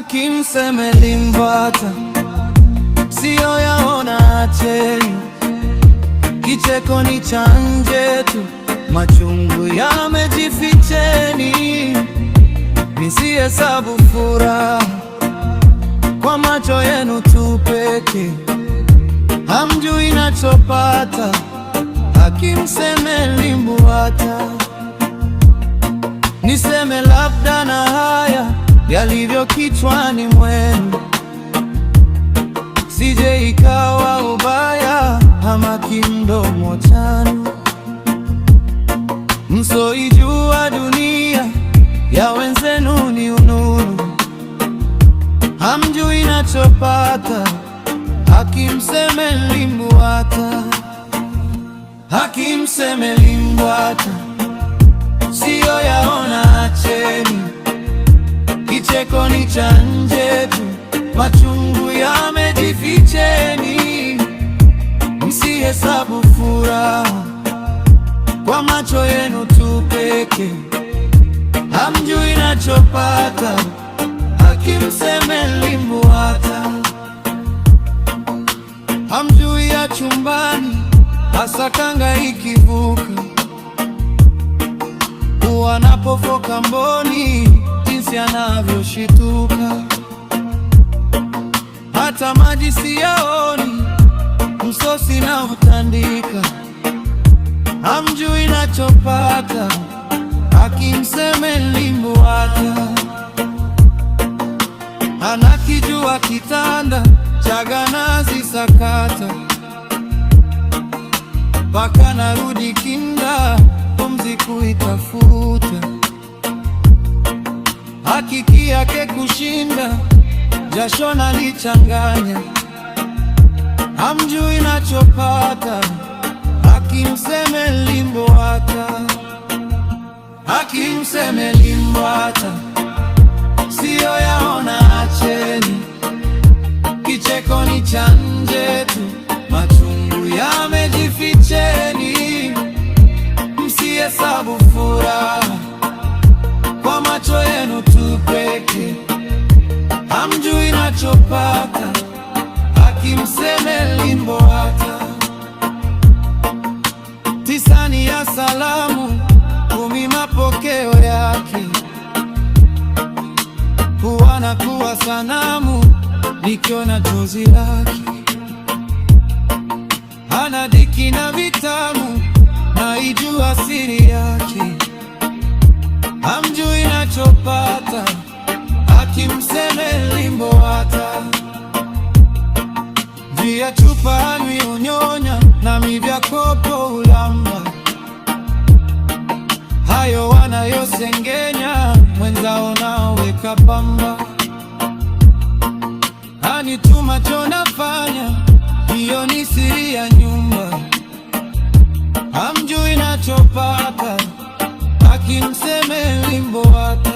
Hakimseme Limbwata, siyo yaona acheni. Kicheko ni cha nje tu, machungu yamejificheni. Msihesabu furaha kwa macho yenu tu peke, hamjui nachopata. Hakimseme Limbwata, niseme labda na haya yalivyo kichwani mwenu, sije ikawa ubaya ama kimdomo chanu. Msoijua dunia ya wenzenu ni unuru, hamjui nachopata. Hakimseme Limbwata, hakimseme Limbwata, siyo yaona acheni. Kicheko ni cha nje tu, machungu yamejificheni. Msihesabu furaha kwa macho yenu tu peke, hamjui nachopata. Hakimseme Limbwata, hamjui ya chumbani hasa kanga ikivuka, wanapofoka mboni jinsi anavyoshituka. Hata maji siyaoni, msosi na utandika, hamjui nachopata. Hakimseme Limbwata, anakijua kitanda cha ganazi sakata, mpaka narudi kinda pumzi kuitafuta. Hakiki yake kushinda, jasho nalichanganya, hamjui nachopata. Hakimseme Limbwata, hakimseme Limbwata, siyo yaona acheni. Kicheko ni cha nje tu, machungu yamejificheni. Msihesabu furaha kwa macho yenu tu peke, hamjui nachopata. Hakimseme Limbwata, tisani ya salamu, 10 mapokeo yake. Huwa nakuwa sanamu nikiona chozi lake. Hana dhiki na vitamu, naijua siri yake. Hamjui nachopata. Hakimseme Limbwata, vya chupa anywi unyonya, nami vya kopo ulamba. Hayo wanayosengenya mwenzao naweka pamba. Anituma chonafanya, hiyo ni siri ya nyumba. Hamjui nachopata. Hakimseme Limbwata.